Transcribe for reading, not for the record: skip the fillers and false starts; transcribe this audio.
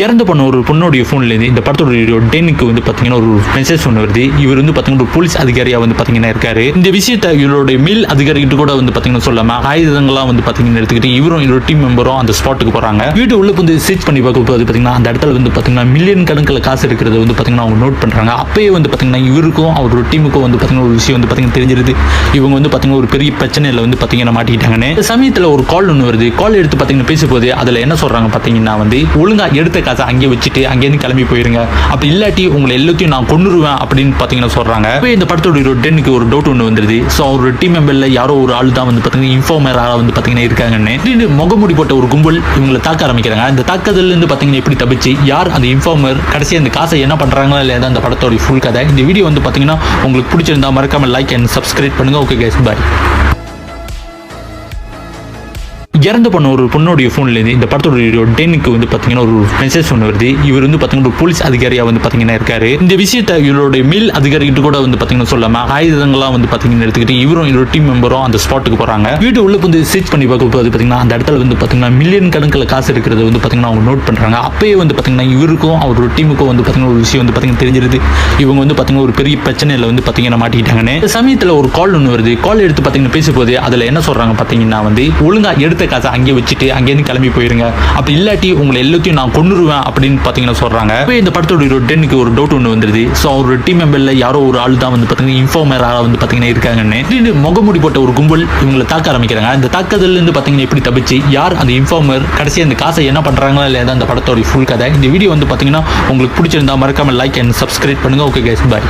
இறந்து பண்ண ஒரு பொண்ணுடைய ஃபோன்லேருந்து இந்த படத்தோட டென்னுக்கு வந்து பார்த்தீங்கன்னா ஒரு மெசேஜ் ஒன்று வருது. இவர் வந்து பார்த்தீங்கன்னா ஒரு போலீஸ் அதிகாரியாக வந்து பார்த்தீங்கன்னா இருக்காரு. இந்த விஷயத்தை இவருடைய மேல் அதிகாரிகிட்ட கூட வந்து பார்த்தீங்கன்னா சொல்லாம ஆயுதங்கள்லாம் வந்து பார்த்தீங்கன்னா எடுத்துக்கிட்டு இவரும் இவரோட டீம் மெம்பரும் அந்த ஸ்பாட்டுக்கு போறாங்க. வீட்டு உள்ள வந்து சர்ச் பண்ணி பார்க்கும்போது பார்த்தீங்கன்னா அந்த இடத்துல வந்து பார்த்தீங்கன்னா மில்லியன் கணக்கில் காசு இருக்கிறது வந்து பார்த்தீங்கன்னா அவங்க நோட் பண்றாங்க. அப்பயே வந்து பார்த்தீங்கன்னா இவருக்கும் அவரோட டீமுக்கும் வந்து பார்த்தீங்கன்னா ஒரு விஷயம் வந்து பார்த்தீங்கன்னா தெரிஞ்சிருது. இவங்க வந்து பார்த்தீங்கன்னா ஒரு பெரிய பிரச்சனையில வந்து பார்த்தீங்கன்னா மாட்டிக்கிட்டாங்கன்னு. இந்த சமயத்தில் ஒரு கால் ஒன்று வருது. கால் எடுத்து பார்த்தீங்கன்னா பேசும்போது அதில் என்ன சொல்றாங்க பார்த்தீங்கன்னா வந்து ஒழுங்கா எடுத்த காசை அங்கே வச்சுட்டு அங்கேருந்து கிளம்பி போயிருங்க, அப்படி இல்லாட்டி உங்களை எல்லாத்தையும் நான் கொன்னுருவேன் அப்படின்னு பார்த்தீங்கன்னா சொல்றாங்க. இந்த படத்தோட டென்னுக்கு ஒரு டவுட் ஒன்று வந்துருது. ஸோ அவரோட டீம் மெம்பர்ல யாரோ ஒரு ஆள் தான் வந்து பார்த்தீங்கன்னா இன்ஃபார்மராக வந்து பார்த்தீங்கன்னா இருக்காங்கன்னு முகமுடி போட்ட ஒரு கும்பல் இவங்களை தாக்க ஆரம்பிக்கிறாங்க. இந்த தாக்குதல்ல இருந்து பார்த்தீங்கன்னா எப்படி தப்பிச்சு யார் அந்த இன்ஃபார்மர் கடைசி அந்த காசை என்ன பண்றாங்களா இல்லையா அந்த படத்தோட ஃபுல் கதை. இந்த வீடியோ வந்து பார்த்தீங்கன்னா உங்களுக்கு பிடிச்சிருந்தா மறக்காம லைக் அண்ட் சப்ஸ்கிரைப் பண்ணுங்க. Okay guys, bye. இறந்து பண்ண ஒரு பொண்ணுடைய ஃபோன்லேருந்து இந்த படத்தோட டென்னுக்கு வந்து பார்த்தீங்கன்னா ஒரு மெசேஜ் ஒன்று வருது. இவர் வந்து பார்த்தீங்கன்னா ஒரு போலீஸ் அதிகாரியாக வந்து பார்த்தீங்கன்னா இருக்காரு. இந்த விஷயத்தை இவருடைய மேல் அதிகாரிகிட்ட கூட வந்து பார்த்தீங்கன்னா சொல்லாம ஆயுதங்கள்லாம் வந்து பார்த்தீங்கன்னா எடுத்துக்கிட்டு இவரும் இவரோட டீம் மெம்பரும் அந்த ஸ்பாட்டுக்கு போறாங்க. வீட்டு உள்ள வந்து சர்ச் பண்ணி பார்க்கும்போது பார்த்தீங்கன்னா அந்த இடத்துல வந்து பார்த்தீங்கன்னா மில்லியன் கணக்கில் காசு இருக்கிறது வந்து பார்த்தீங்கன்னா அவங்க நோட் பண்றாங்க. அப்பயே வந்து பார்த்தீங்கன்னா இவருக்கும் அவரோட டீமுக்கும் வந்து பார்த்தீங்கன்னா ஒரு விஷயம் வந்து பார்த்தீங்கன்னா தெரிஞ்சிருது. இவங்க வந்து பார்த்தீங்கன்னா ஒரு பெரிய பிரச்சனையில வந்து பார்த்தீங்கன்னா மாட்டிக்கிட்டாங்கன்னு. இந்த சமயத்தில் ஒரு கால் ஒன்று வருது. கால் எடுத்து பார்த்தீங்கன்னா பேசும்போது அதில் என்ன சொல்றாங்க பார்த்தீங்கன்னா வந்து ஒழுங்கா எடுத்த காசை அங்கே வச்சுட்டு அங்கேருந்து கிளம்பி போயிருங்க, அப்படி இல்லாட்டி உங்களை எல்லாத்தையும் நான் கொன்னுருவேன் அப்படின்னு பார்த்தீங்கன்னா சொல்றாங்க. இந்த படத்தோட டென்னுக்கு ஒரு டவுட் ஒன்று வந்துருது. ஸோ அவரோட டீம் மெம்பர்ல யாரோ ஒரு ஆள் தான் வந்து பார்த்தீங்கன்னா இன்ஃபார்மராக வந்து பார்த்தீங்கன்னா இருக்காங்கன்னு முகமுடி போட்ட ஒரு கும்பல் இவங்களை தாக்க ஆரம்பிக்கிறாங்க. இந்த தாக்குதல்ல இருந்து பார்த்தீங்கன்னா எப்படி தப்பிச்சு யார் அந்த இன்ஃபார்மர் கடைசி அந்த காசை என்ன பண்றாங்களா இல்லையா அந்த படத்தோட ஃபுல் கதை. இந்த வீடியோ வந்து பார்த்தீங்கன்னா உங்களுக்கு பிடிச்சிருந்தா மறக்காம லைக் அண்ட் சப்ஸ்கிரைப் பண்ணுங்க. Okay guys, by.